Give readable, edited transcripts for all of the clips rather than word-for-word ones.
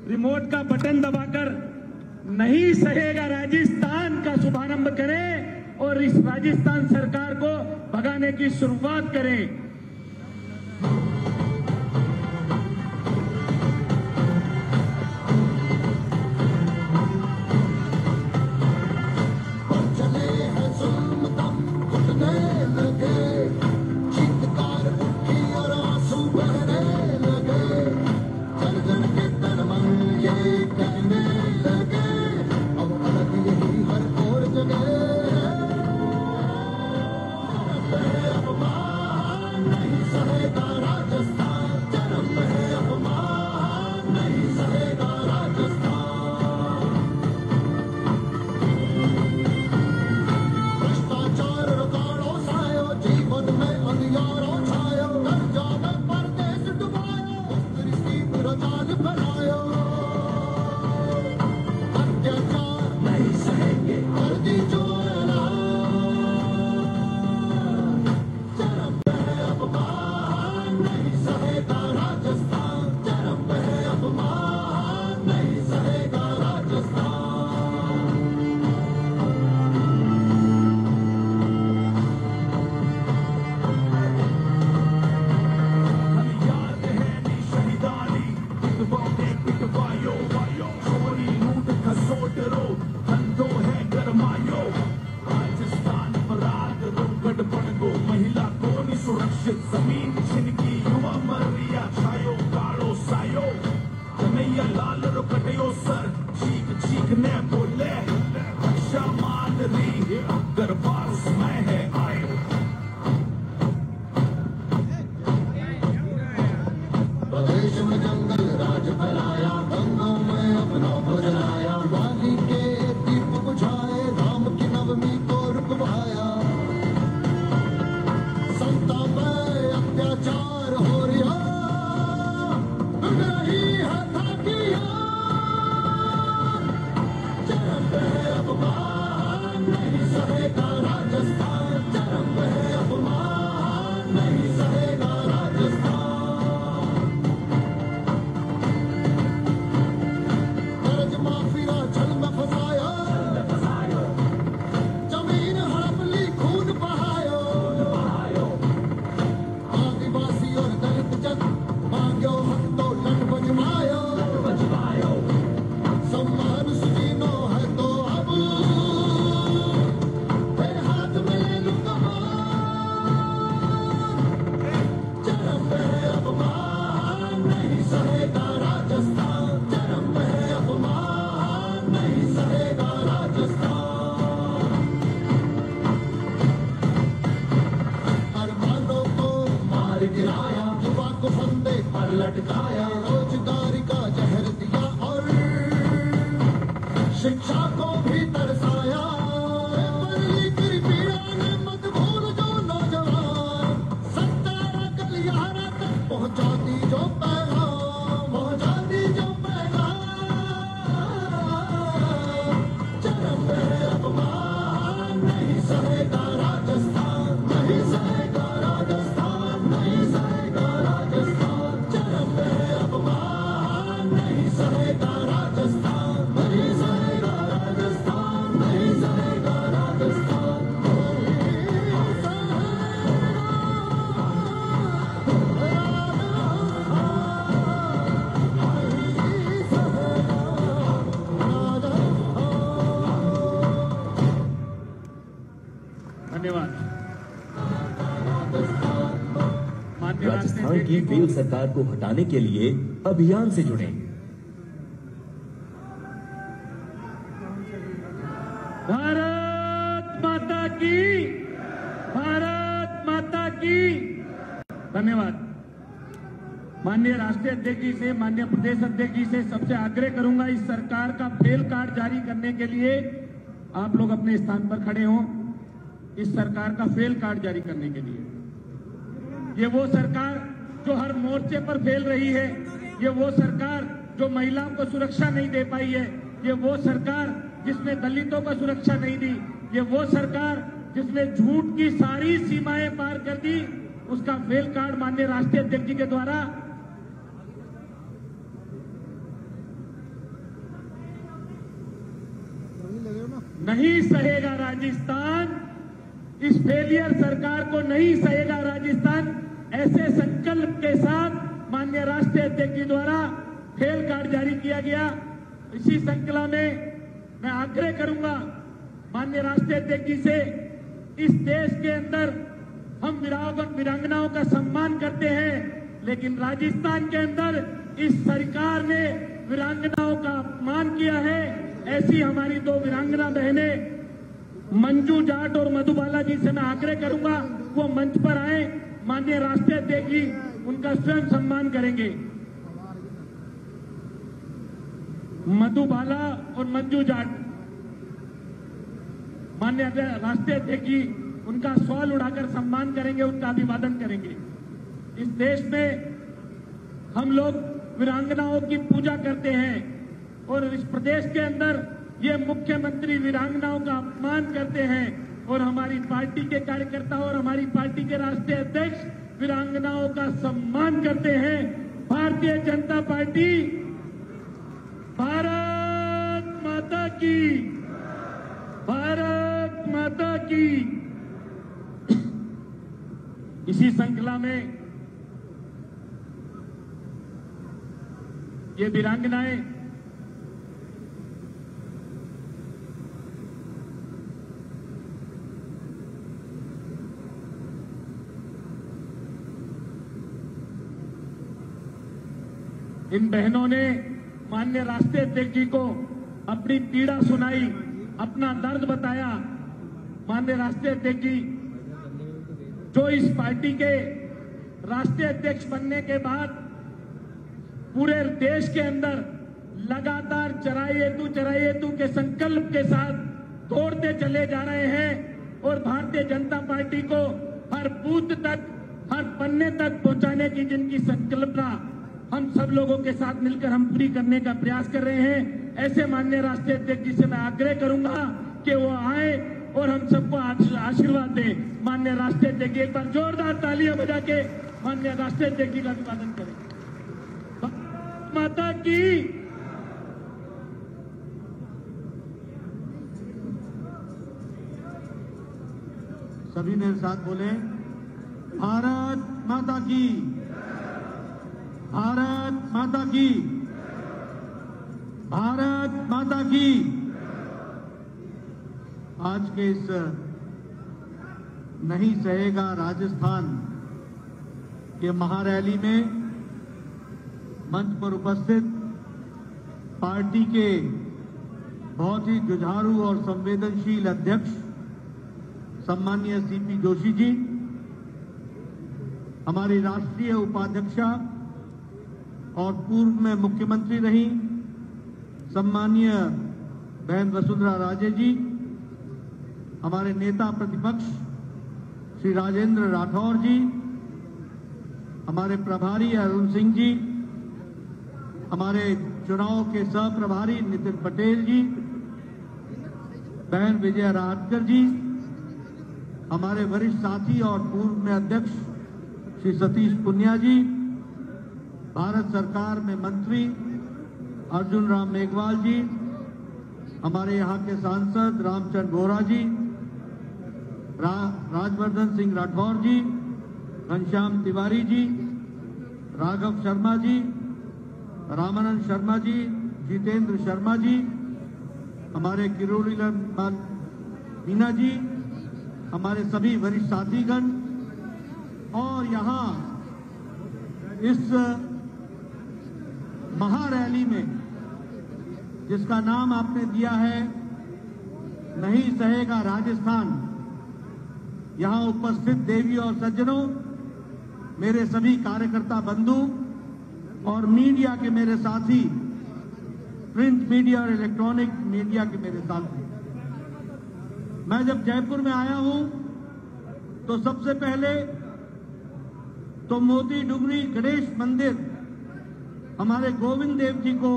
Remote का button दबाकर नहीं सहेगा राजस्थान का शुभारंभ करें और इस राजस्थान सरकार को भगाने की शुरुआत करें। जमीन छिनकी युवा मरिया छायो कालो सायो कन्हैया लाल रो कटयो सर चीख चीख ने बोले रक्षा मान रही दरबार समय है आए। प्रदेश में जंगल राज फैलाया, गंगों में अपना को जलाया, वाली के दीप बुझाए, राम की नवमी को रुकवाया। संता पे अत्याचार हो रिया, बिक रही है थाकिया, चरम पे अपमान नहीं सहेगा राजस्थान, चरम पे अपमान नहीं सहेगा राजस्थान। लटकाया, रोजगारी का जहर दिया और शिक्षा को भी तरसाया। बदली पीड़ा ने मत भूल जो नौजवान, 17 गलियारा तक पहुंचा दी जो पैगाम, पहुंचा दी जो पैगाम। चरम पे अपमान नहीं सहेगा राजस्थान, नहीं सहेगा राजस्थान, नहीं सहेगा राजस्थान। नहीं सहेगा राजस्थान, नहीं सहेगा राजस्थान, नहीं सहेगा राजस्थान। धन्यवाद। राजस्थान की फेल सरकार को हटाने के लिए अभियान से जुड़े। भारत माता की, भारत माता की। धन्यवाद। माननीय राष्ट्रीय अध्यक्ष जी से, माननीय प्रदेश अध्यक्ष जी से सबसे आग्रह करूंगा, इस सरकार का फेल कार्ड जारी करने के लिए आप लोग अपने स्थान पर खड़े हों। इस सरकार का फेल कार्ड जारी करने के लिए, ये वो सरकार जो हर मोर्चे पर फेल रही है, ये वो सरकार जो महिलाओं को सुरक्षा नहीं दे पाई है, ये वो सरकार जिसने दलितों को सुरक्षा नहीं दी, ये वो सरकार जिसने झूठ की सारी सीमाएं पार कर दी, उसका फेल कार्ड माननीय राष्ट्रीय अध्यक्ष जी के द्वारा नहीं सहेगा राजस्थान, इस फेलियर सरकार को नहीं सहेगा राजस्थान। ऐसे संकल्प के साथ माननीय राष्ट्रीय अध्यक्ष जी द्वारा खेल कार्ड जारी किया गया। इसी श्रृंखला में मैं आग्रह करूंगा माननीय राष्ट्रीय अध्यक्ष जी से, इस देश के अंदर हम वीरांगनाओं का सम्मान करते हैं, लेकिन राजस्थान के अंदर इस सरकार ने वीरांगनाओं का अपमान किया है। ऐसी हमारी दो वीरांगना बहनें मंजू जाट और मधुबाला जी से मैं आग्रह करूंगा वो मंच पर आए, माननीय राष्ट्रीय अध्यक्ष जी उनका स्वयं सम्मान करेंगे। मधुबाला और मंजू जाट, माननीय राष्ट्रीय अध्यक्ष जी उनका सवाल उठाकर सम्मान करेंगे, उनका अभिवादन करेंगे। इस देश में हम लोग वीरांगनाओं की पूजा करते हैं और इस प्रदेश के अंदर ये मुख्यमंत्री वीरांगनाओं का अपमान करते हैं और हमारी पार्टी के कार्यकर्ता और हमारी पार्टी के राष्ट्रीय अध्यक्ष वीरांगनाओं का सम्मान करते हैं। भारतीय जनता पार्टी भारत माता की, भारत माता की। इसी श्रृंखला में ये वीरांगनाएं इन बहनों ने माननीय राष्ट्रीय अध्यक्ष जी को अपनी पीड़ा सुनाई, अपना दर्द बताया। माननीय राष्ट्रीय अध्यक्ष जी जो इस पार्टी के राष्ट्रीय अध्यक्ष बनने के बाद पूरे देश के अंदर लगातार चराइए तू के संकल्प के साथ तोड़ते चले जा रहे हैं और भारतीय जनता पार्टी को हर बूथ तक, हर पन्ने तक पहुंचाने की जिनकी संकल्पना हम सब लोगों के साथ मिलकर हम पूरी करने का प्रयास कर रहे हैं। ऐसे माननीय राष्ट्रीय अध्यक्ष जी से मैं आग्रह करूंगा कि वो आए और हम सबको आशीर्वाद दें। माननीय राष्ट्रीय अध्यक्ष जी एक बार जोरदार तालियां बजा के माननीय राष्ट्रीय अध्यक्ष जी का अभिवादन करें। माता की। सभी मेरे साथ बोले, भारत माता की, भारत माता की, भारत माता की। आज के इस नहीं सहेगा राजस्थान के महारैली में मंच पर उपस्थित पार्टी के बहुत ही जुझारू और संवेदनशील अध्यक्ष सम्माननीय सीपी जोशी जी, हमारी राष्ट्रीय उपाध्यक्षा और पूर्व में मुख्यमंत्री रही सम्माननीय बहन वसुंधरा राजे जी, हमारे नेता प्रतिपक्ष श्री राजेंद्र राठौर जी, हमारे प्रभारी अरुण सिंह जी, हमारे चुनाव के सह प्रभारी नितिन पटेल जी, बहन विजया राहतकर जी, हमारे वरिष्ठ साथी और पूर्व में अध्यक्ष श्री सतीश पुनिया जी, भारत सरकार में मंत्री अर्जुन राम मेघवाल जी, हमारे यहाँ के सांसद रामचंद्र बोरा जी, राजवर्धन सिंह राठौर जी, घनश्याम तिवारी जी, राघव शर्मा जी, रामानंद शर्मा जी, जितेंद्र शर्मा जी, हमारे किरोड़ी लाल मीना जी, हमारे सभी वरिष्ठ साथीगण और यहाँ इस महारैली में जिसका नाम आपने दिया है नहीं सहेगा राजस्थान, यहाँ उपस्थित देवी और सज्जनों, मेरे सभी कार्यकर्ता बंधु और मीडिया के मेरे साथी, प्रिंट मीडिया और इलेक्ट्रॉनिक मीडिया के मेरे साथी, मैं जब जयपुर में आया हूं तो सबसे पहले तो मोती डुंगरी गणेश मंदिर हमारे गोविंद देव जी को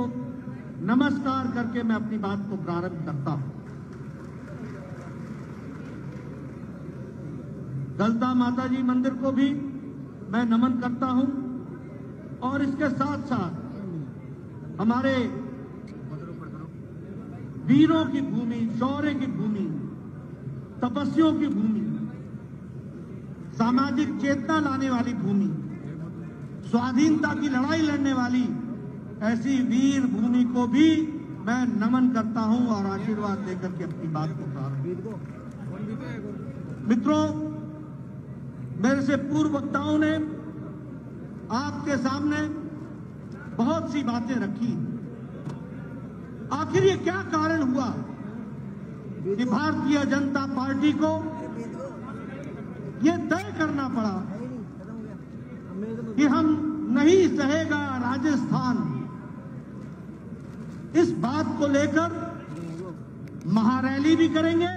नमस्कार करके मैं अपनी बात को प्रारंभ करता हूं। गलता माता जी मंदिर को भी मैं नमन करता हूं और इसके साथ साथ हमारे वीरों की भूमि, शौर्य की भूमि, तपस्वियों की भूमि, सामाजिक चेतना लाने वाली भूमि, स्वाधीनता की लड़ाई लड़ने वाली ऐसी वीर भूमि को भी मैं नमन करता हूं और आशीर्वाद देकर के अपनी बात को प्रारंभ। मित्रों, मेरे से पूर्व वक्ताओं ने आपके सामने बहुत सी बातें रखी। आखिर ये क्या कारण हुआ कि भारतीय जनता पार्टी को ये तय करना पड़ा कि हम नहीं सहेगा राजस्थान, इस बात को लेकर महारैली भी करेंगे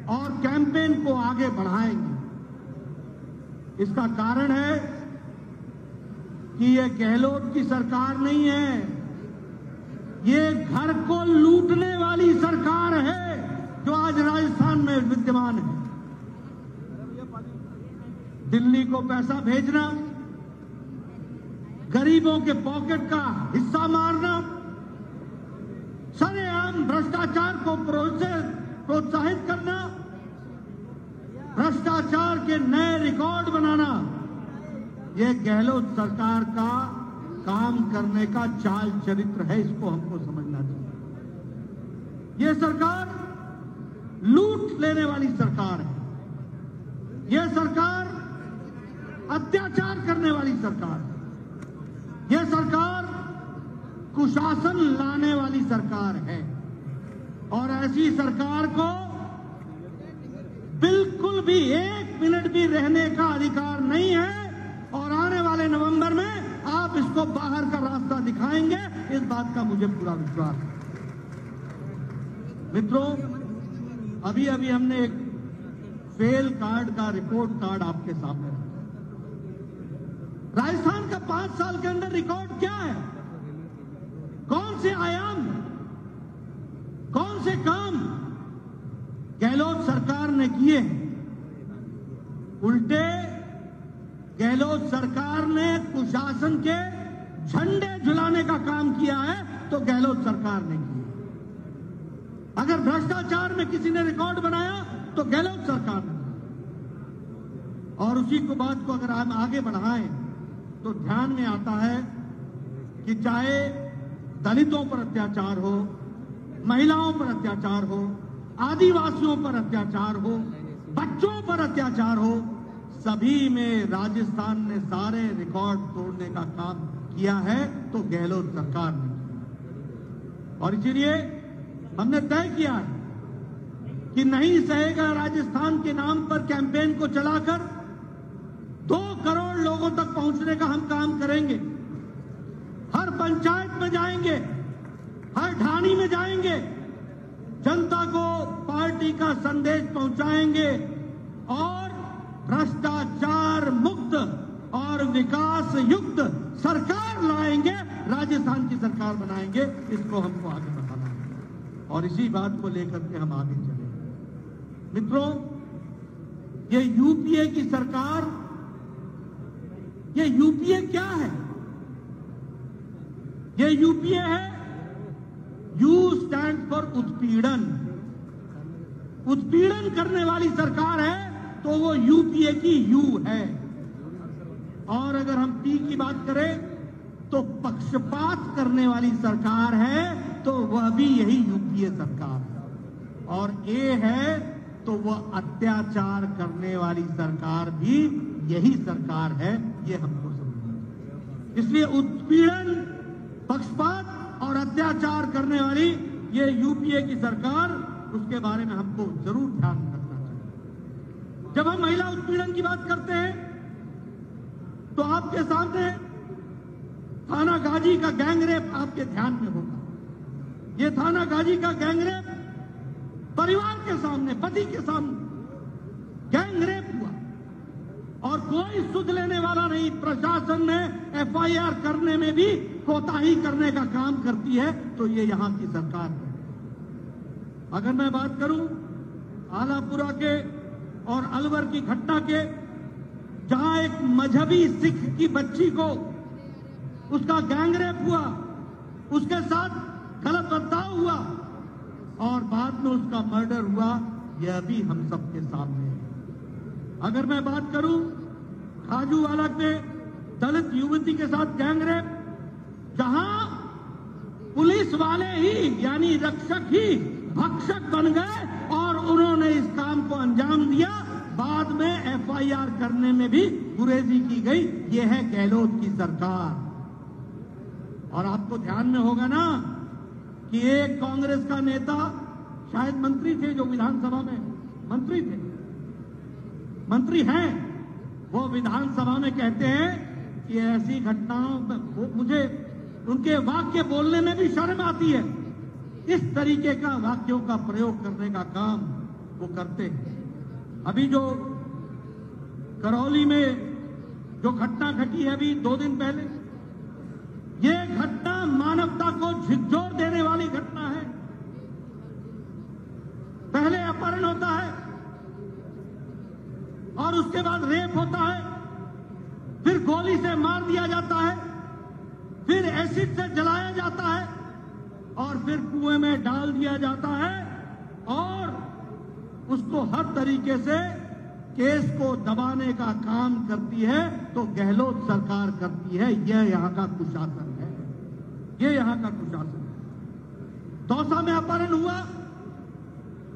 और कैंपेन को आगे बढ़ाएंगे। इसका कारण है कि ये गहलोत की सरकार नहीं है, ये घर को लूटने वाली सरकार है जो आज राजस्थान में विद्यमान है। दिल्ली को पैसा भेजना, गरीबों के पॉकेट का हिस्सा मारना, सरेआम भ्रष्टाचार को प्रोत्साहित करना, भ्रष्टाचार के नए रिकॉर्ड बनाना, यह गहलोत सरकार का काम करने का चाल चरित्र है। इसको हमको समझना चाहिए। यह सरकार लूट लेने वाली सरकार है। यह सरकार अत्याचार करने वाली सरकार है। यह सरकार कुशासन लाने वाली सरकार है और ऐसी सरकार को बिल्कुल भी एक मिनट भी रहने का अधिकार नहीं है और आने वाले नवंबर में आप इसको बाहर का रास्ता दिखाएंगे, इस बात का मुझे पूरा विश्वास है। मित्रों, अभी अभी हमने एक फेल कार्ड का रिपोर्ट कार्ड आपके सामने रखा। राजस्थान का 5 साल के अंदर रिकॉर्ड क्या है? कौन से आयाम, कौन से काम गहलोत सरकार ने किए हैं? उल्टे गहलोत सरकार ने कुशासन के झंडे झुलाने का काम किया है तो गहलोत सरकार ने किया। अगर भ्रष्टाचार में किसी ने रिकॉर्ड बनाया तो गहलोत सरकार ने। और उसी को बात को अगर हम आगे बढ़ाएं तो ध्यान में आता है कि चाहे दलितों पर अत्याचार हो, महिलाओं पर अत्याचार हो, आदिवासियों पर अत्याचार हो, बच्चों पर अत्याचार हो, सभी में राजस्थान ने सारे रिकॉर्ड तोड़ने का काम किया है तो गहलोत सरकार ने। और इसीलिए हमने तय किया है कि नहीं सहेगा राजस्थान के नाम पर कैंपेन को चलाकर 2 करोड़ लोगों तक पहुंचने का हम काम करेंगे। हर पंचायत में जाएंगे, हर ढाणी में जाएंगे, जनता को पार्टी का संदेश पहुंचाएंगे और भ्रष्टाचार मुक्त और विकास युक्त सरकार लाएंगे, राजस्थान की सरकार बनाएंगे। इसको हमको आगे बढ़ाना है और इसी बात को लेकर के हम आगे चलेंगे। मित्रों, ये यूपीए की सरकार, ये यूपीए क्या है? ये यूपीए है, यू स्टैंड फॉर उत्पीड़न। उत्पीड़न करने वाली सरकार है तो वो यूपीए की यू है। और अगर हम पी की बात करें तो पक्षपात करने वाली सरकार है तो वह भी यही यूपीए सरकार है। और ए है तो वह अत्याचार करने वाली सरकार भी यही सरकार है। ये हमको समझना। इसलिए उत्पीड़न, पक्षपात और अत्याचार करने वाली ये यूपीए की सरकार, उसके बारे में हमको जरूर ध्यान रखना चाहिए। जब हम महिला उत्पीड़न की बात करते हैं तो आपके सामने थानागाजी का गैंगरेप आपके ध्यान में होगा। ये थानागाजी का गैंगरेप परिवार के सामने, पति के सामने गैंगरेप हुआ और कोई सुध लेने वाला नहीं। प्रशासन ने एफआईआर करने में भी कोताही करने का काम करती है तो ये यहां की सरकार है। अगर मैं बात करूं आलापुरा के और अलवर की घटना के, जहां एक मजहबी सिख की बच्ची को उसका गैंगरेप हुआ, उसके साथ गलत बर्ताव हुआ और बाद में उसका मर्डर हुआ, यह भी हम सबके सामने है। अगर मैं बात करूं खाजूवाला के दलित युवती के साथ गैंगरेप, जहां पुलिस वाले ही यानी रक्षक ही भक्षक बन गए और उन्होंने इस काम को अंजाम दिया, बाद में एफआईआर करने में भी गुरेजी की गई। यह है गहलोत की सरकार। और आपको ध्यान में होगा ना कि एक कांग्रेस का नेता, शायद मंत्री थे, जो विधानसभा में मंत्री थे, मंत्री हैं, वो विधानसभा में कहते हैं कि ऐसी घटनाओं में मुझे उनके वाक्य बोलने में भी शर्म आती है। इस तरीके का वाक्यों का प्रयोग करने का काम वो करते हैं। अभी जो करौली में जो घटना घटी है अभी 2 दिन पहले, ये घटना मानवता को झिकझोर देने वाली घटना है। पहले अपहरण होता है और उसके बाद रेप होता है, फिर गोली से मार दिया जाता है, फिर एसिड से जलाया जाता है और फिर कुएं में डाल दिया जाता है और उसको हर तरीके से केस को दबाने का काम करती है तो गहलोत सरकार करती है। यह यहां का कुशासन है, यह यहां का कुशासन है। दौसा में अपहरण हुआ,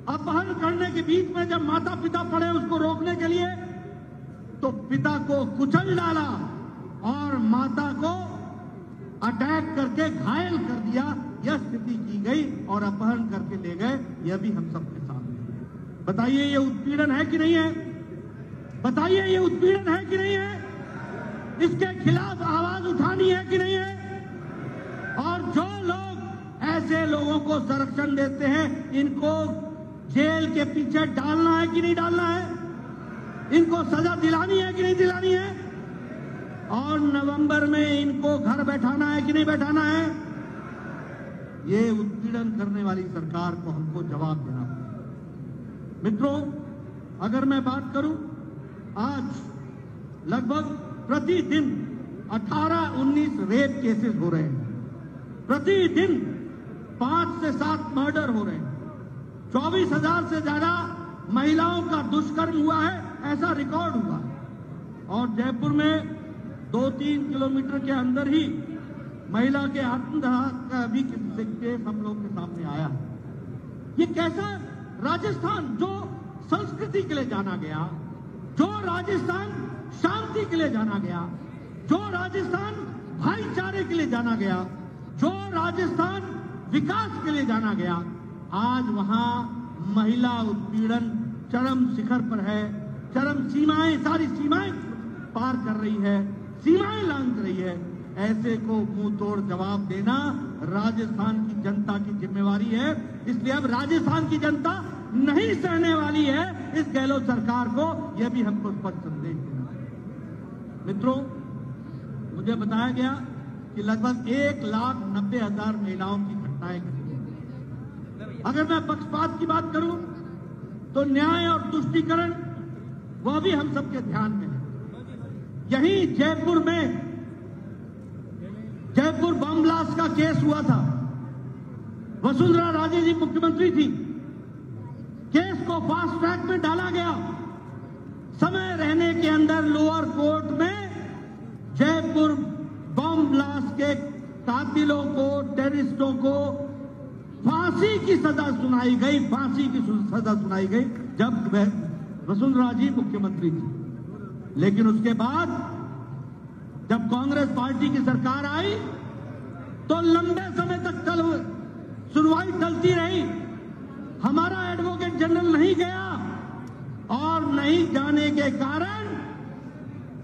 अपहरण करने के बीच में जब माता पिता पड़े उसको रोकने के लिए, तो पिता को कुचल डाला और माता को अटैक करके घायल कर दिया। यह स्थिति की गई और अपहरण करके ले गए। यह भी हम सबके सामने है। बताइए ये उत्पीड़न है कि नहीं है? बताइए ये उत्पीड़न है कि नहीं है? इसके खिलाफ आवाज उठानी है कि नहीं है? और जो लोग ऐसे लोगों को संरक्षण देते हैं, इनको जेल के पीछे डालना है कि नहीं डालना है? इनको सजा दिलानी है कि नहीं दिलानी है? और नवंबर में इनको घर बैठाना है कि नहीं बैठाना है? ये उत्पीड़न करने वाली सरकार को हमको जवाब देना पड़ेगा। मित्रों, अगर मैं बात करूं, आज लगभग प्रतिदिन 18-19 रेप केसेस हो रहे हैं। प्रतिदिन 5 से 7 मर्डर हो रहे हैं। 24,000 से ज्यादा महिलाओं का दुष्कर्म हुआ है, ऐसा रिकॉर्ड हुआ। और जयपुर में 2-3 किलोमीटर के अंदर ही महिला के आत्मदाह का भी केस हम लोग के सामने आया। ये कैसा राजस्थान जो संस्कृति के लिए जाना गया, जो राजस्थान शांति के लिए जाना गया, जो राजस्थान भाईचारे के लिए जाना गया, जो राजस्थान विकास के लिए जाना गया, आज वहां महिला उत्पीड़न चरम शिखर पर है। चरम सीमाएं, सारी सीमाएं पार कर रही है, सीमाएं लांघ रही है। ऐसे को मुंह तोड़ जवाब देना राजस्थान की जनता की जिम्मेवारी है। इसलिए अब राजस्थान की जनता नहीं सहने वाली है इस गहलोत सरकार को। यह भी हमको स्पष्ट संदेश देना है। मित्रों, मुझे बताया गया कि लगभग 1,90,000 महिलाओं की घटनाएं घटी हैं। अगर मैं पक्षपात की बात करूं तो न्याय और तुष्टीकरण वह भी हम सबके ध्यान में है। यहीं जयपुर में जयपुर बम ब्लास्ट का केस हुआ था। वसुंधरा राजे जी मुख्यमंत्री थी। केस को फास्ट ट्रैक में डाला गया। समय रहने के अंदर लोअर कोर्ट में जयपुर बम ब्लास्ट के कातिलों को, टेररिस्टों को फांसी की सजा सुनाई गई। फांसी की सजा सुनाई गई जब वसुंधरा जी मुख्यमंत्री थी। लेकिन उसके बाद जब कांग्रेस पार्टी की सरकार आई तो लंबे समय तक सुनवाई चलती रही। हमारा एडवोकेट जनरल नहीं गया और नहीं जाने के कारण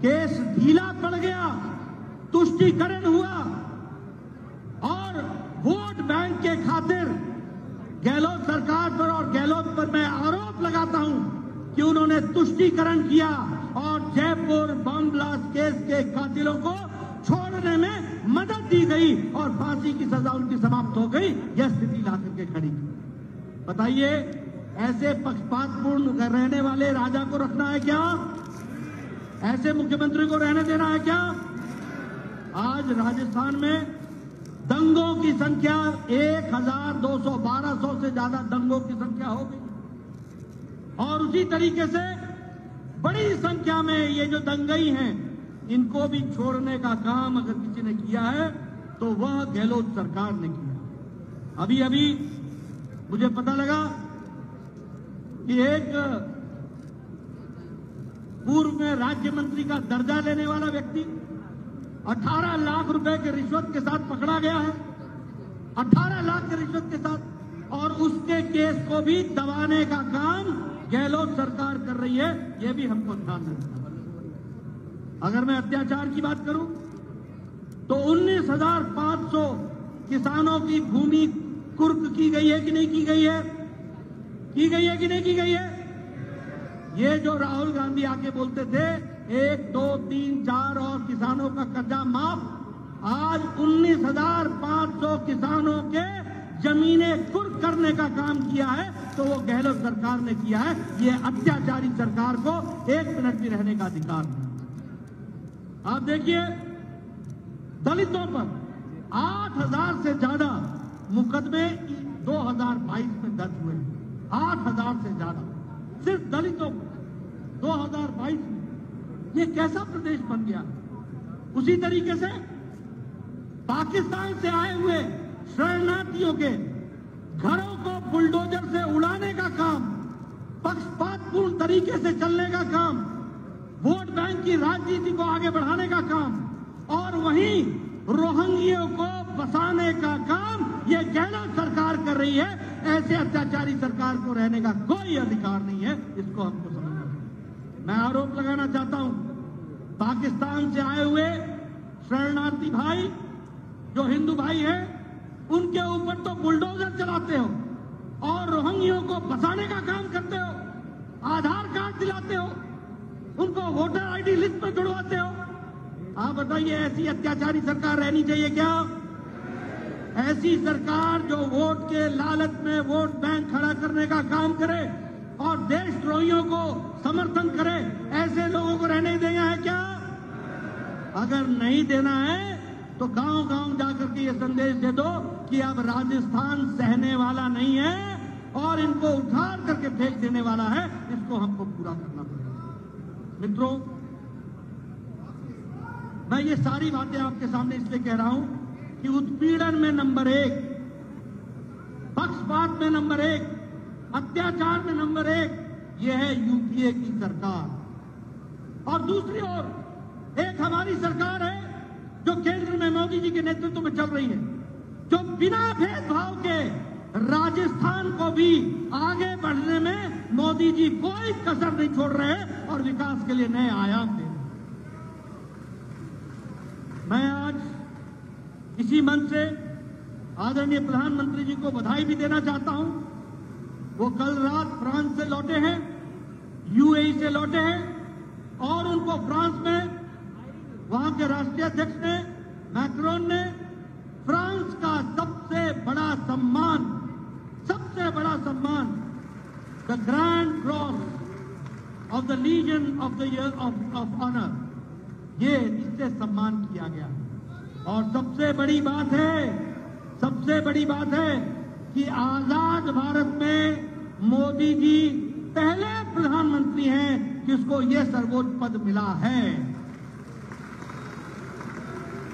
केस ढीला पड़ गया, तुष्टीकरण हुआ और वोट बैंक के खातिर गहलोत सरकार पर और गहलोत पर मैं आरोप लगाता हूं कि उन्होंने तुष्टीकरण किया और जयपुर बम ब्लास्ट केस के कातिलों को छोड़ने में मदद दी गई और फांसी की सजा उनकी समाप्त हो गई। यह स्थिति ला करके खड़ी। बताइए, ऐसे पक्षपातपूर्ण रहने वाले राजा को रखना है क्या? ऐसे मुख्यमंत्री को रहने देना है क्या? आज राजस्थान में दंगों की संख्या 1200 से ज्यादा दंगों की संख्या हो गई। और उसी तरीके से बड़ी संख्या में ये जो दंगई हैं, इनको भी छोड़ने का काम अगर किसी ने किया है तो वह गहलोत सरकार ने किया। अभी अभी मुझे पता लगा कि एक पूर्व में राज्य मंत्री का दर्जा लेने वाला व्यक्ति 18 लाख रुपए के रिश्वत के साथ पकड़ा गया है। 18 लाख के रिश्वत के साथ, और उसके केस को भी दबाने का काम गहलोत सरकार कर रही है। यह भी हमको ध्यान रखना है। अगर मैं अत्याचार की बात करूं तो 19,500 किसानों की भूमि कुर्क की गई है कि नहीं की गई है? की गई है कि नहीं की गई है? ये जो राहुल गांधी आके बोलते थे 1, 2, 3, 4 और किसानों का कर्जा माफ, आज 19,500 किसानों के जमीनें कुर्क करने का काम किया है तो वो गहलोत सरकार ने किया है। ये अत्याचारी सरकार को 1 मिनट भी रहने का अधिकार नहीं। आप देखिए, दलितों पर 8,000 से ज्यादा मुकदमे 2022 में दर्ज हुए हैं। 8,000 से ज्यादा सिर्फ दलितों पर 2022 में। ये कैसा प्रदेश बन गया? उसी तरीके से पाकिस्तान से आए हुए शरणार्थियों के घरों को बुलडोजर से उड़ाने का काम, पक्षपातपूर्ण तरीके से चलने का काम, वोट बैंक की राजनीति को आगे बढ़ाने का काम, और वहीं रोहिंग्यों को बसाने का काम ये गहलोत सरकार कर रही है। ऐसे अत्याचारी सरकार को रहने का कोई अधिकार नहीं है। इसको हमको समझना चाहिए। मैं आरोप लगाना चाहता हूं, पाकिस्तान से आए हुए शरणार्थी भाई जो हिंदू भाई हैं, उनके ऊपर तो बुलडोजर चलाते हो और रोहिंग्यों को बसाने का काम करते हो, आधार कार्ड दिलाते हो, उनको वोटर आईडी लिस्ट में जुड़वाते हो। आप बताइए, ऐसी अत्याचारी सरकार रहनी चाहिए क्या? ऐसी सरकार जो वोट के लालच में वोट बैंक खड़ा करने का काम करे और देशद्रोहियों को समर्थन करे, ऐसे लोगों को रहने देना है क्या? अगर नहीं देना है तो गांव-गांव जाकर के ये संदेश दे दो कि अब राजस्थान सहने वाला नहीं है और इनको उखाड़ करके फेंक देने वाला है। इसको हमको पूरा करना पड़ेगा। मित्रों, मैं ये सारी बातें आपके सामने इसलिए कह रहा हूं कि उत्पीड़न में नंबर 1, पक्षपात में नंबर 1, अत्याचार में नंबर 1, यह है यूपीए की सरकार। और दूसरी ओर एक हमारी सरकार है जो केंद्र में मोदी जी के नेतृत्व में चल रही है, जो बिना भेदभाव के राजस्थान को भी आगे बढ़ने में मोदी जी कोई कसर नहीं छोड़ रहे हैं और विकास के लिए नए आयाम दे रहे हैं। मैं आज इसी मंच से आदरणीय प्रधानमंत्री जी को बधाई भी देना चाहता हूं। वो कल रात फ्रांस से लौटे हैं, यूएई से लौटे हैं, और उनको फ्रांस में वहां के राष्ट्रीय अध्यक्ष ने, मैक्रोन ने, फ्रांस का सबसे बड़ा सम्मान the Grand Cross of the Legion of the year of Honour, ये इससे सम्मान किया गया। और सबसे बड़ी बात है कि आजाद भारत में मोदी जी पहले प्रधानमंत्री हैं जिसको ये सर्वोच्च पद मिला है।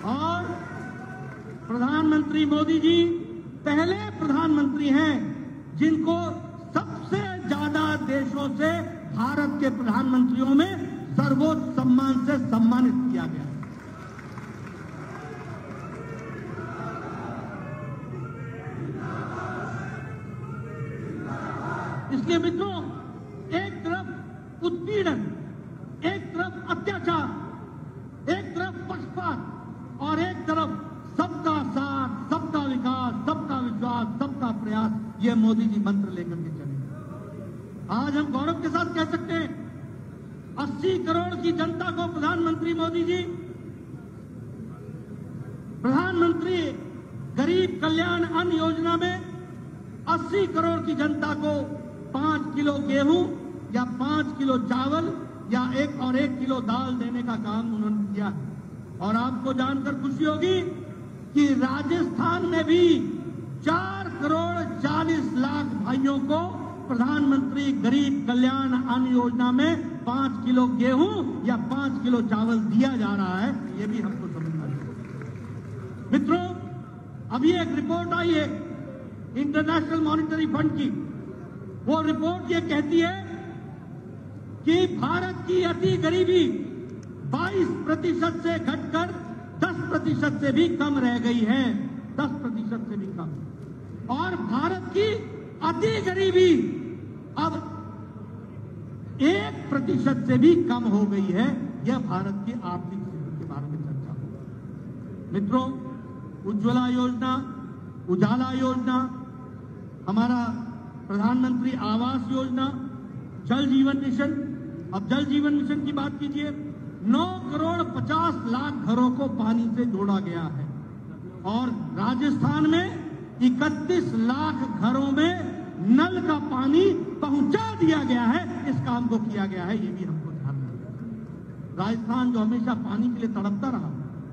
और प्रधानमंत्री मोदी जी पहले प्रधानमंत्री हैं जिनको सबसे ज्यादा देशों से भारत के प्रधानमंत्रियों में सर्वोच्च सम्मान से सम्मानित किया गया। इसलिए मित्रों, एक तरफ उत्पीड़न, एक तरफ अत्याचार, एक तरफ पक्षपात और एक तरफ सबका साथ, सबका विकास, सबका विश्वास, सबका प्रयास, ये मोदी जी मंत्र लेकर के चले। आज हम गौरव के साथ कह सकते हैं 80 करोड़ की जनता को प्रधानमंत्री मोदी जी, प्रधानमंत्री गरीब कल्याण अन्न योजना में 80 करोड़ की जनता को 5 किलो गेहूं या 5 किलो चावल या 1 किलो दाल देने का काम उन्होंने किया। और आपको जानकर खुशी होगी कि राजस्थान में भी 4 करोड़ 40 लाख भाइयों को प्रधानमंत्री गरीब कल्याण अन्न योजना में 5 किलो गेहूं या 5 किलो चावल दिया जा रहा है। ये भी हमको समझना चाहिए। मित्रों, अभी एक रिपोर्ट आई है इंटरनेशनल मॉनिटरी फंड की। वो रिपोर्ट ये कहती है कि भारत की अति गरीबी 22% से घटकर 10% से भी कम रह गई है। 10% से भी कम। और भारत की अति गरीबी अब 1% से भी कम हो गई है। यह भारत की आर्थिक स्थिति के बारे में चर्चा हो। मित्रों, उज्ज्वला योजना, उजाला योजना, हमारा प्रधानमंत्री आवास योजना, जल जीवन मिशन, अब जल जीवन मिशन की बात कीजिए, 9 करोड़ 50 लाख घरों को पानी से जोड़ा गया है। और राजस्थान में 31 लाख घरों में नल का पानी पहुंचा दिया गया है। इस काम को किया गया है, ये भी हमको ध्यान रखना। राजस्थान जो हमेशा पानी के लिए तड़पता रहा,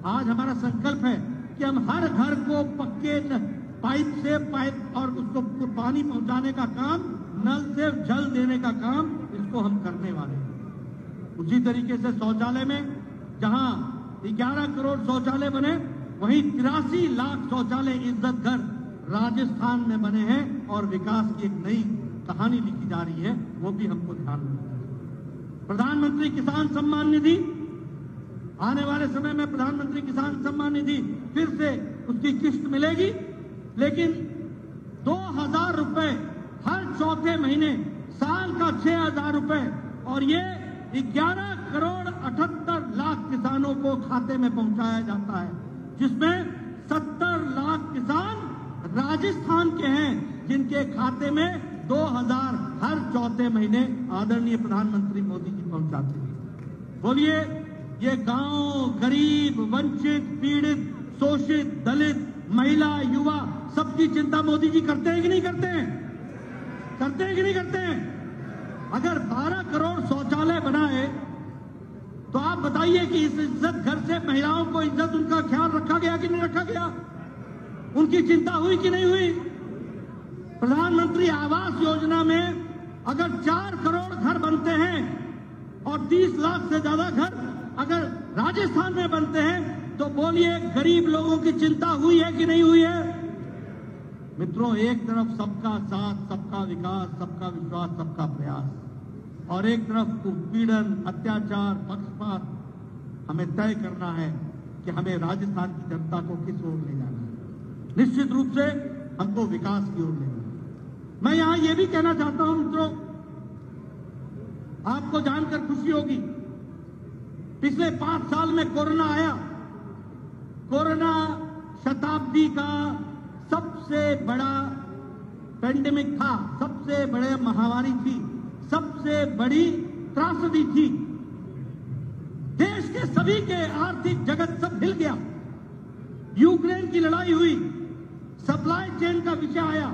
आज हमारा संकल्प है कि हम हर घर को पक्के पाइप और उसको पानी पहुंचाने का काम, नल से जल देने का काम, इसको हम करने वाले हैं। उसी तरीके से शौचालय में जहां 11 करोड़ शौचालय बने, वहीं 83 लाख शौचालय इज्जत घर राजस्थान में बने हैं और विकास की एक नई कहानी लिखी जा रही है। वो भी हमको ध्यान रखना है। प्रधानमंत्री किसान सम्मान निधि, आने वाले समय में प्रधानमंत्री किसान सम्मान निधि फिर से उसकी किस्त मिलेगी, लेकिन 2000 रुपए हर चौथे महीने, साल का 6000 रुपए, और ये 11 करोड़ 78 लाख किसानों को खाते में पहुंचाया जाता है, जिसमें 70 लाख किसान राजस्थान के हैं, जिनके खाते में 2000 हर चौथे महीने आदरणीय प्रधानमंत्री मोदी जी पहुंचाते हैं। बोलिए, ये गांव, गरीब, वंचित, पीड़ित, शोषित, दलित, महिला, युवा, सबकी चिंता मोदी जी करते हैं कि नहीं करते हैं? करते हैं कि नहीं करते हैं? अगर 12 करोड़ शौचालय बनाए तो आप बताइए कि इस इज्जत घर से महिलाओं को इज्जत, उनका ख्याल रखा गया कि नहीं रखा गया? उनकी चिंता हुई कि नहीं हुई? प्रधानमंत्री आवास योजना में अगर 4 करोड़ घर बनते हैं और 30 लाख से ज्यादा घर अगर राजस्थान में बनते हैं, तो बोलिए गरीब लोगों की चिंता हुई है कि नहीं हुई है? मित्रों, एक तरफ सबका साथ, सबका विकास, सबका विश्वास, सबका प्रयास, और एक तरफ उत्पीड़न, अत्याचार, पक्षपात। हमें तय करना है कि हमें राजस्थान की जनता को किस ओर ले जाना है। निश्चित रूप से हमको विकास की ओर ले जाना है। मैं यहां यह भी कहना चाहता हूं मित्रों, आपको जानकर खुशी होगी, पिछले 5 साल में कोरोना आया। कोरोना शताब्दी का सबसे बड़ा पेंडेमिक था, सबसे बड़ी महामारी थी, सबसे बड़ी त्रासदी थी। देश के सभी के आर्थिक जगत सब हिल गया। यूक्रेन की लड़ाई हुई, सप्लाई चेन का विषय आया,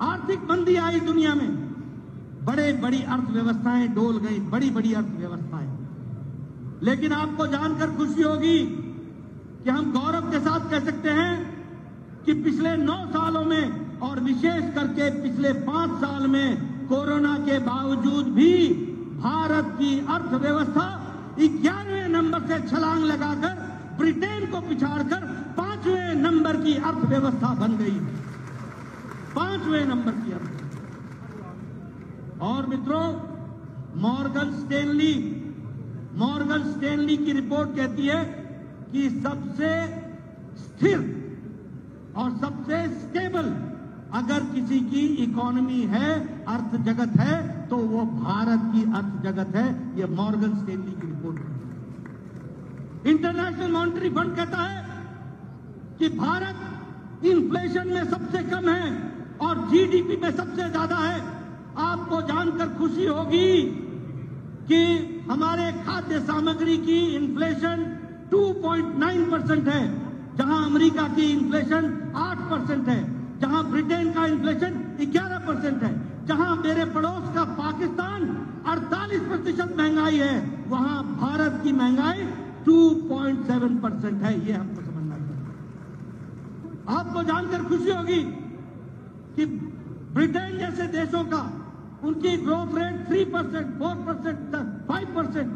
आर्थिक मंदी आई दुनिया में, बड़ी अर्थव्यवस्थाएं डोल गई, बड़ी अर्थव्यवस्थाएं। लेकिन आपको जानकर खुशी होगी कि हम गौरव के साथ कह सकते हैं कि पिछले 9 सालों में और विशेष करके पिछले 5 साल में कोरोना के बावजूद भी भारत की अर्थव्यवस्था 11वें नंबर से छलांग लगाकर ब्रिटेन को पिछाड़कर 5वें नंबर की अर्थव्यवस्था बन गई। 5वें नंबर की अर्थव्यवस्था। और मित्रों, मॉर्गन स्टैनली की रिपोर्ट कहती है कि सबसे स्थिर और सबसे स्टेबल अगर किसी की इकोनॉमी है, अर्थ जगत है, तो वो भारत की अर्थ जगत है। ये मॉर्गन स्टैनली की रिपोर्ट है। इंटरनेशनल मॉनिटरी फंड कहता है कि भारत इन्फ्लेशन में सबसे कम है और जीडीपी में सबसे ज्यादा है। आपको जानकर खुशी होगी कि हमारे खाद्य सामग्री की इन्फ्लेशन 2.9% है, जहां अमेरिका की इन्फ्लेशन 8% है, जहां ब्रिटेन का इन्फ्लेशन 11% है, जहां मेरे पड़ोस का पाकिस्तान 48% महंगाई है, वहां भारत की महंगाई 2.7% है। ये हमको समझना चाहिए। आपको जानकर खुशी होगी कि ब्रिटेन जैसे देशों का उनकी ग्रोथ रेट 3%, 4%, 5%,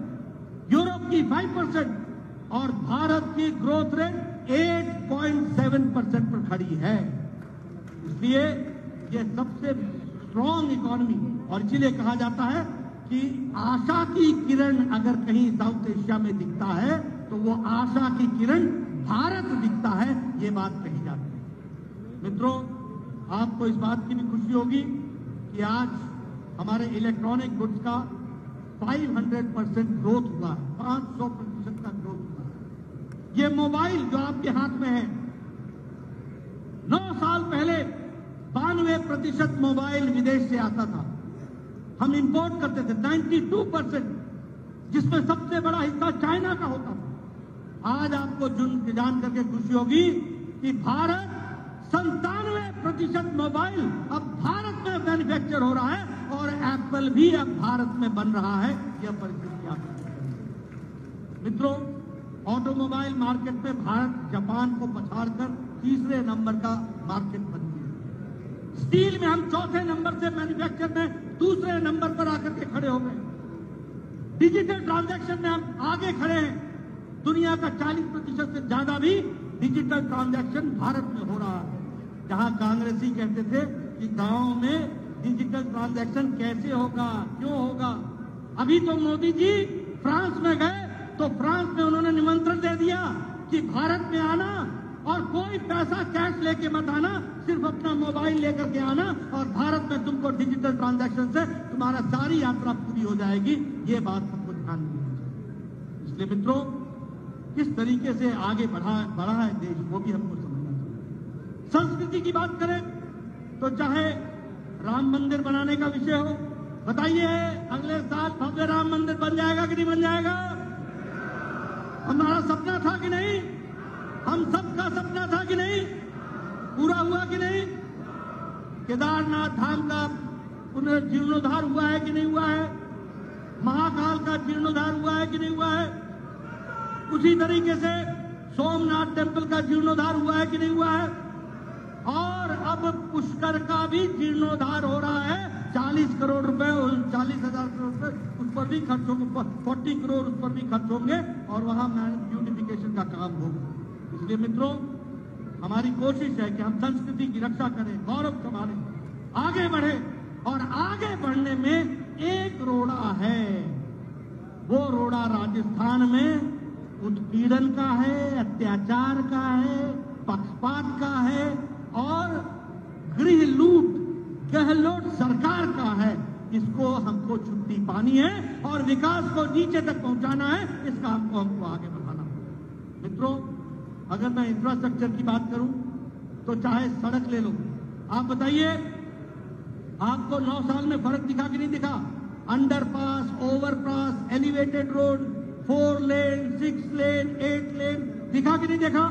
यूरोप की 5% और भारत की ग्रोथ रेट 8.7% पर खड़ी है। इसलिए ये सबसे स्ट्रॉन्ग इकोनॉमी, और इसीलिए कहा जाता है कि आशा की किरण अगर कहीं साउथ एशिया में दिखता है तो वो आशा की किरण भारत दिखता है, ये बात कही जाती है। मित्रों, आपको इस बात की भी खुशी होगी कि आज हमारे इलेक्ट्रॉनिक गुड्स का 500% ग्रोथ हुआ है, 500% का ग्रोथ हुआ है। ये मोबाइल जो आपके हाथ में है, 9 साल पहले 92% मोबाइल विदेश से आता था, हम इंपोर्ट करते थे 92%, जिसमें सबसे बड़ा हिस्सा चाइना का होता था। आज आपको जान करके खुशी होगी कि भारत 97% मोबाइल अब भारत में मैन्युफैक्चर हो रहा है और एप्पल भी अब भारत में बन रहा है। यह परिस्थिति आप मित्रों, ऑटोमोबाइल मार्केट में भारत जापान को पछाड़कर तीसरे नंबर का मार्केट बन गया। स्टील में हम चौथे नंबर से मैन्युफैक्चर में दूसरे नंबर पर आकर के खड़े हो गए। डिजिटल ट्रांजैक्शन में हम आगे खड़े हैं। दुनिया का 40% से ज्यादा भी डिजिटल ट्रांजैक्शन भारत में हो रहा है। जहां कांग्रेसी कहते थे कि गांव में डिजिटल ट्रांजैक्शन कैसे होगा, क्यों होगा, अभी तो मोदी जी फ्रांस में गए तो फ्रांस में उन्होंने निमंत्रण दे दिया कि भारत में आना और कोई पैसा कैश लेके मत आना, सिर्फ अपना मोबाइल लेकर के आना और भारत में तुमको डिजिटल ट्रांजैक्शन से तुम्हारा सारी यात्रा पूरी हो जाएगी। ये बात हमको ध्यान देनी चाहिए। इसलिए मित्रों, किस तरीके से आगे बढ़ा है देश, वो भी हमको समझना चाहिए। संस्कृति की बात करें तो चाहे राम मंदिर बनाने का विषय हो, बताइए अगले साल भव्य राम मंदिर बन जाएगा कि नहीं बन जाएगा? हमारा सपना था कि नहीं? हम सबका सपना था कि नहीं? पूरा हुआ कि नहीं? केदारनाथ धाम का पुनर्जीर्णोद्धार हुआ है कि नहीं हुआ है? महाकाल का जीर्णोद्धार हुआ है कि नहीं हुआ है? उसी तरीके से सोमनाथ टेम्पल का जीर्णोद्धार हुआ है कि नहीं हुआ है? और अब पुष्कर का भी जीर्णोद्धार हो रहा है। 40 करोड़ रुपए, 40,000 करोड़ रुपए उस पर भी खर्च होंगे, 40 करोड़ उस पर भी खर्च होंगे और वहां ब्यूटिफिकेशन का काम होगा। इसलिए मित्रों, हमारी कोशिश है कि हम संस्कृति की रक्षा करें, गौरव संभालें, आगे बढ़े। और आगे बढ़ने में एक रोड़ा है, वो रोड़ा राजस्थान में उत्पीड़न का है, अत्याचार का है, पक्षपात का है और गृह लूट गहलोत सरकार का है। इसको हमको छुट्टी पानी है और विकास को नीचे तक पहुंचाना है। इस काम को हमको आगे बढ़ाना है। मित्रों, अगर मैं इंफ्रास्ट्रक्चर की बात करूं तो चाहे सड़क ले लो, आप बताइए आपको 9 साल में फर्क दिखा कि नहीं दिखा? अंडरपास, ओवरपास, एलिवेटेड रोड, 4 लेन, 6 लेन, 8 लेन दिखा कि नहीं देखा?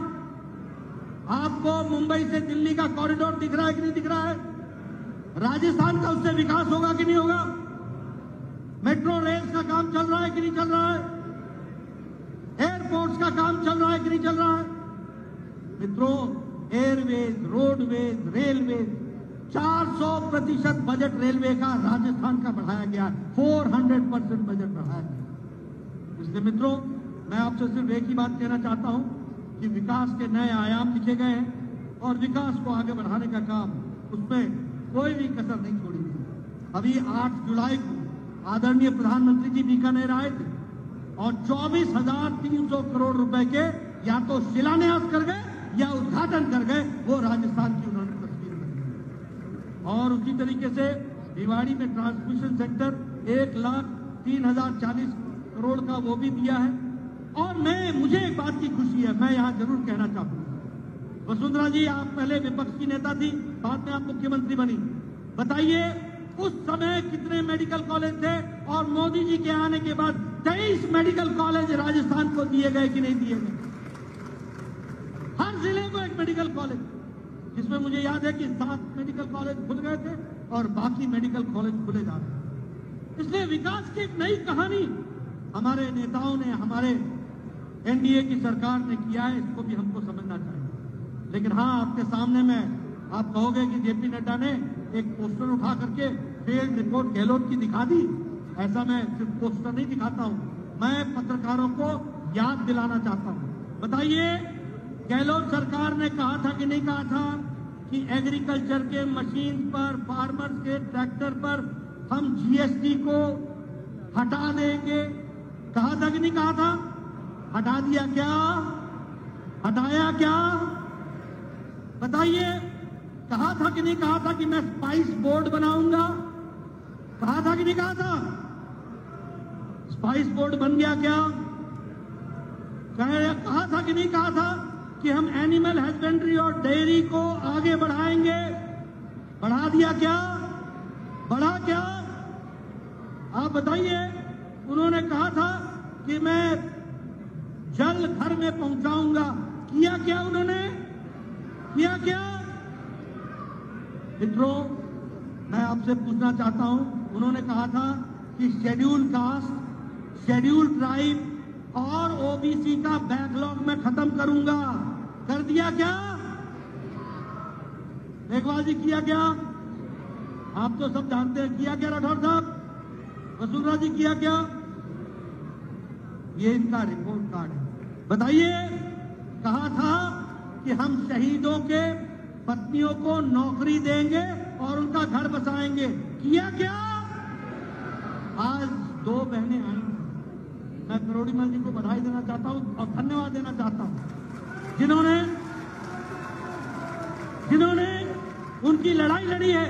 आपको मुंबई से दिल्ली का कॉरिडोर दिख रहा है कि नहीं दिख रहा है? राजस्थान का उससे विकास होगा कि नहीं होगा? मेट्रो रेल का काम चल रहा है कि नहीं चल रहा है? एयरपोर्ट्स का काम चल रहा है कि नहीं चल रहा है? मित्रों, Airways, roadways, railways 400% budget railway का राजस्थान का बढ़ाया गया, 400% बजट बढ़ाया गया। इसलिए मित्रों, मैं आपसे सिर्फ एक ही बात कहना चाहता हूं कि विकास के नए आयाम लिखे गए हैं और विकास को आगे बढ़ाने का काम, उसमें कोई भी कसर नहीं छोड़ी थी। अभी 8 जुलाई को आदरणीय प्रधानमंत्री जी बीकानेर आए थे और 24,300 करोड़ रुपए के या तो शिलान्यास कर गए या उद्घाटन कर गए। वो राजस्थान की उन्होंने तस्वीर बनाई। और उसी तरीके से भिवाड़ी में ट्रांसमिशन सेंटर 1,03,040 करोड़ का वो भी दिया है। और मुझे एक बात की खुशी है, मैं यहां जरूर कहना चाहूंगा, वसुंधरा जी आप पहले विपक्ष की नेता थी, बाद में आप मुख्यमंत्री बनी, बताइए उस समय कितने मेडिकल कॉलेज थे और मोदी जी के आने के बाद 23 मेडिकल कॉलेज राजस्थान को दिए गए कि नहीं दिए गए? हर जिले को एक मेडिकल कॉलेज, जिसमें मुझे याद है कि 7 मेडिकल कॉलेज खुल गए थे और बाकी मेडिकल कॉलेज खुले जा रहे हैं। इसलिए विकास की एक नई कहानी हमारे नेताओं ने, हमारे एनडीए की सरकार ने किया है, इसको भी हमको समझना चाहिए। लेकिन हाँ, आपके सामने में आप कहोगे कि जेपी नड्डा ने एक पोस्टर उठा करके फेल्ड रिपोर्ट गहलोत की दिखा दी। ऐसा मैं सिर्फ पोस्टर नहीं दिखाता हूं, मैं पत्रकारों को याद दिलाना चाहता हूं। बताइए, गहलोत सरकार ने कहा था कि नहीं कहा था कि एग्रीकल्चर के मशीन पर, फार्मर्स के ट्रैक्टर पर हम जीएसटी को हटा देंगे? कहा था कि नहीं कहा था? हटा दिया क्या? हटाया क्या? बताइए, कहा था कि नहीं कहा था कि मैं स्पाइस बोर्ड बनाऊंगा? कहा था कि नहीं कहा था? स्पाइस बोर्ड बन गया क्या? कहा था कि नहीं कहा था कि हम एनिमल हस्बेंड्री और डेयरी को आगे बढ़ाएंगे? बढ़ा दिया क्या? बढ़ा क्या? आप बताइए। उन्होंने कहा था कि मैं जल घर में पहुंचाऊंगा, किया क्या उन्होंने? किया क्या? मित्रों, मैं आपसे पूछना चाहता हूं, उन्होंने कहा था कि शेड्यूल कास्ट, शेड्यूल ट्राइब और ओबीसी का बैकलॉग मैं खत्म करूंगा। कर दिया क्या? मेघवाल जी, किया क्या? आप तो सब जानते हैं, किया क्या राठौर साहब? वसुंधरा जी, किया क्या? ये इनका रिपोर्ट कार्ड है। बताइए, कहा था कि हम शहीदों के पत्नियों को नौकरी देंगे और उनका घर बसाएंगे। किया क्या? आज 2 बहनें आई, मैं करोड़ीमल जी को बधाई देना चाहता हूं और धन्यवाद देना चाहता हूं, जिन्होंने उनकी लड़ाई लड़ी है।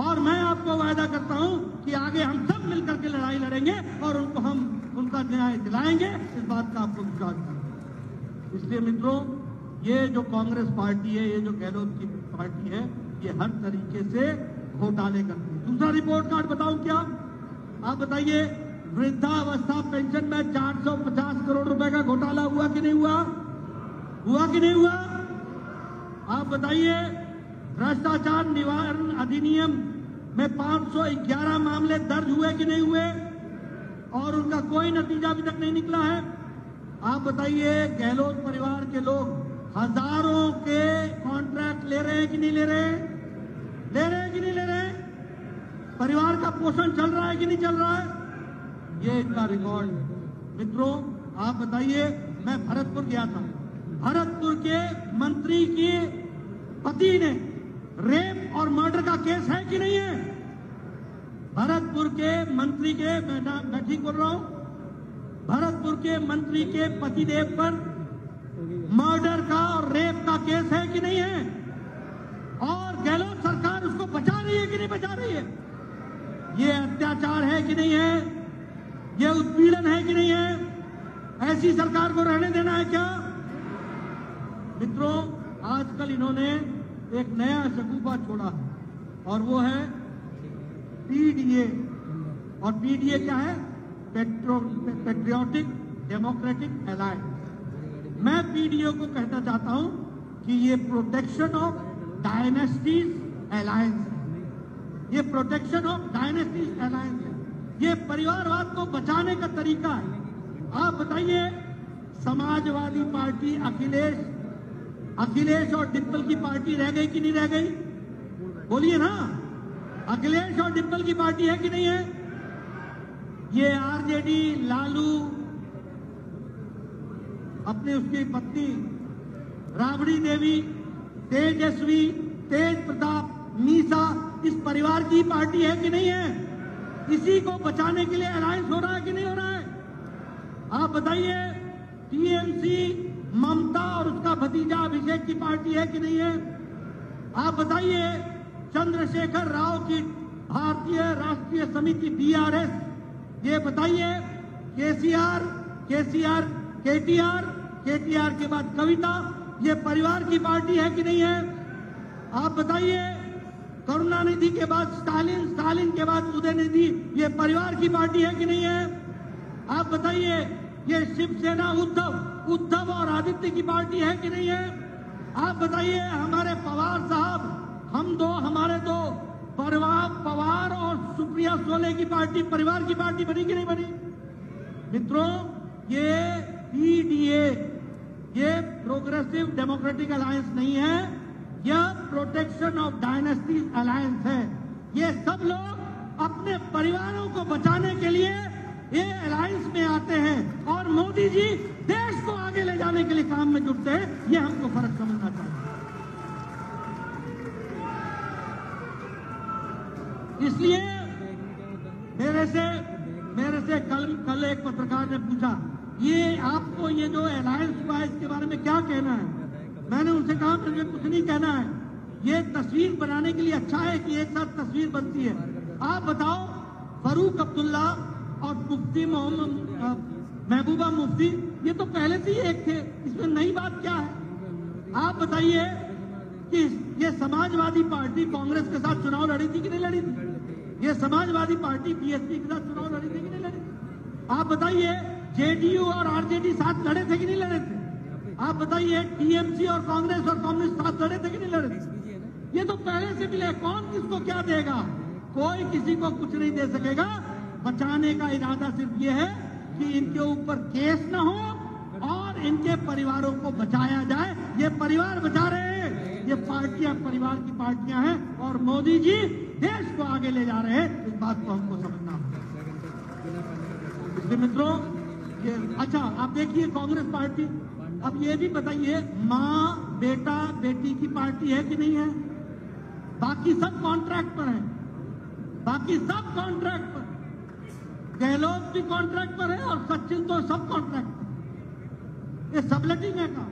और मैं आपको वायदा करता हूं कि आगे हम सब मिलकर के लड़ाई लड़ेंगे और उनको हम उनका न्याय दिलाएंगे। इस बात का आपको विश्वास करें। इसलिए मित्रों, ये जो कांग्रेस पार्टी है, ये जो गहलोत की पार्टी है, ये हर तरीके से घोटाले करती है। दूसरा रिपोर्ट कार्ड बताऊं क्या? आप बताइए, वृद्धावस्था पेंशन में 450 करोड़ रुपए का घोटाला हुआ कि नहीं हुआ? हुआ कि नहीं हुआ? आप बताइए, भ्रष्टाचार निवारण अधिनियम में 511 मामले दर्ज हुए कि नहीं हुए? और उनका कोई नतीजा अभी तक नहीं निकला है। आप बताइए, गहलोत परिवार के लोग हजारों के कॉन्ट्रैक्ट ले रहे हैं कि नहीं ले रहे? ले रहे हैं कि नहीं ले रहे? परिवार का पोषण चल रहा है कि नहीं चल रहा है? ये इनका रिकॉर्ड है। मित्रों, आप बताइए, मैं भरतपुर गया था, भरतपुर के मंत्री के पति ने रेप और मर्डर का केस है कि नहीं है? भरतपुर के मंत्री के, मैं ठीक बोल रहा हूं, भरतपुर के मंत्री के पतिदेव पर मर्डर का और रेप का केस है कि नहीं है? और गहलोत सरकार उसको बचा रही है कि नहीं बचा रही है? ये अत्याचार है कि नहीं है? ये उत्पीड़न है कि नहीं है? ऐसी सरकार को रहने देना है क्या? मित्रों, आजकल इन्होंने एक नया शगुफा छोड़ा है और वो है पीडीए। और पीडीए क्या है? Patriotic democratic alliance. मैं पीडीए को कहना चाहता हूं कि ये प्रोटेक्शन ऑफ डायनेस्टीज अलायंस है। ये प्रोटेक्शन ऑफ डायनेस्टीज अलायंस है। ये परिवारवाद को बचाने का तरीका है। आप बताइए, समाजवादी पार्टी अखिलेश और डिम्पल की पार्टी रह गई कि नहीं रह गई? बोलिए ना, अखिलेश और डिम्पल की पार्टी है कि नहीं है? ये आरजेडी, लालू, अपने उसकी पत्नी राबड़ी देवी, तेजस्वी, तेज प्रताप, मीसा, इस परिवार की पार्टी है कि नहीं है? इसी को बचाने के लिए अलायंस हो रहा है कि नहीं हो रहा है? आप बताइए, टीएमसी ममता और उसका भतीजा अभिषेक की पार्टी है कि नहीं है? आप बताइए, चंद्रशेखर राव की भारतीय राष्ट्रीय समिति बीआरएस, ये बताइए, केटीआर के बाद कविता, ये परिवार की पार्टी है कि नहीं है? आप बताइए, करुणानिधि के बाद स्टालिन के बाद उदयनिधि, ये परिवार की पार्टी है कि नहीं है? आप बताइए, ये शिवसेना उद्धव और आदित्य की पार्टी है कि नहीं है? आप बताइए, हमारे पवार साहब, हमारे दो पवार और सुप्रिया सोले की पार्टी परिवार की पार्टी बनी कि नहीं बनी? मित्रों, ये पीडीए, ये प्रोग्रेसिव डेमोक्रेटिक अलायंस नहीं है, यह प्रोटेक्शन ऑफ डायनेस्टी अलायंस है। ये सब लोग अपने परिवारों को बचाने के लिए ये अलायंस में आते हैं और मोदी जी देश को आगे ले जाने के लिए काम में जुटते हैं। ये हमको फर्क समझना चाहिए। इसलिए मेरे से कल एक पत्रकार ने पूछा, ये आपको ये जो अलायंस हुआ है इसके बारे में क्या कहना है? मैंने उनसे कहा मुझे कुछ नहीं कहना है, ये तस्वीर बनाने के लिए अच्छा है कि एक साथ तस्वीर बनती है। आप बताओ, फारूक अब्दुल्ला और मुफ्ती मोहम्मद महबूबा मुफ्ती ये तो पहले से ही एक थे, इसमें नई बात क्या है? आप बताइए कि ये समाजवादी पार्टी कांग्रेस के साथ चुनाव लड़ी थी कि नहीं लड़ी थी? ये समाजवादी पार्टी बीएसपी के साथ चुनाव लड़ी थी कि नहीं लड़ी थी? आप बताइए, जेडीयू और आरजेडी साथ लड़े थे कि नहीं लड़े थे? आप बताइए, टीएमसी और कांग्रेस साथ लड़े थे कि नहीं लड़े थे? ये तो पहले से मिले, कौन किसको क्या देगा? कोई किसी को कुछ नहीं दे सकेगा। बचाने का इरादा सिर्फ ये है कि इनके ऊपर केस न हो और इनके परिवारों को बचाया जाए। ये परिवार बचा रहे हैं, ये पार्टियां परिवार की पार्टियां हैं और मोदी जी देश को आगे ले जा रहे हैं। इस बात को हमको समझना होगा। इसलिए मित्रों, ये अच्छा आप देखिए कांग्रेस पार्टी, अब ये भी बताइए, माँ बेटा बेटी की पार्टी है कि नहीं है? बाकी सब कॉन्ट्रैक्ट पर है, बाकी सब कॉन्ट्रैक्ट पर। गहलोत भी कॉन्ट्रैक्ट पर है और सचिन तो सब कॉन्ट्रैक्ट पर। ये सबलेटिंग है काम।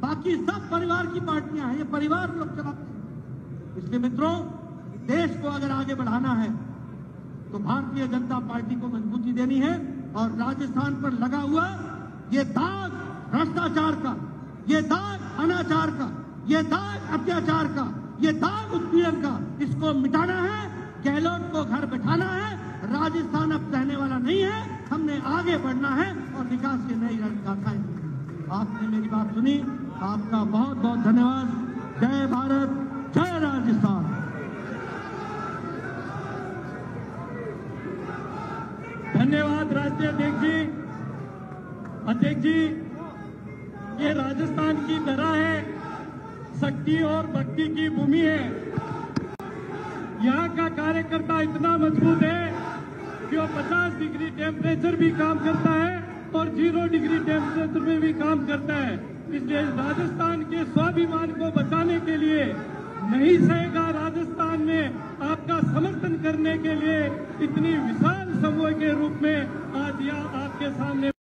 बाकी सब परिवार की पार्टियां हैं, ये परिवार लोग चलाते हैं। इसलिए मित्रों, देश को अगर आगे बढ़ाना है तो भारतीय जनता पार्टी को मजबूती देनी है और राजस्थान पर लगा हुआ ये दाग भ्रष्टाचार का, ये दाग अनाचार का, ये दाग अत्याचार का, ये दाग उत्पीड़न का, इसको मिटाना है। गहलोत को घर बैठाना है। राजस्थान अब सहने वाला नहीं है, हमने आगे बढ़ना है और विकास की नई रणगाथाएं। आपने मेरी बात सुनी, आपका बहुत बहुत धन्यवाद। जय भारत, जय राजस्थान। धन्यवाद राष्ट्रीय अध्यक्ष जी। अध्यक्ष जी, ये राजस्थान की धरा है, शक्ति और भक्ति की भूमि है। यहाँ का कार्यकर्ता इतना मजबूत है कि वो 50 डिग्री टेम्परेचर भी काम करता है और 0 डिग्री टेम्परेचर में भी काम करता है। इसलिए राजस्थान के स्वाभिमान को बचाने के लिए नहीं सहेगा। राजस्थान में आपका समर्थन करने के लिए इतनी विशाल समूह के रूप में आज यहाँ आपके सामने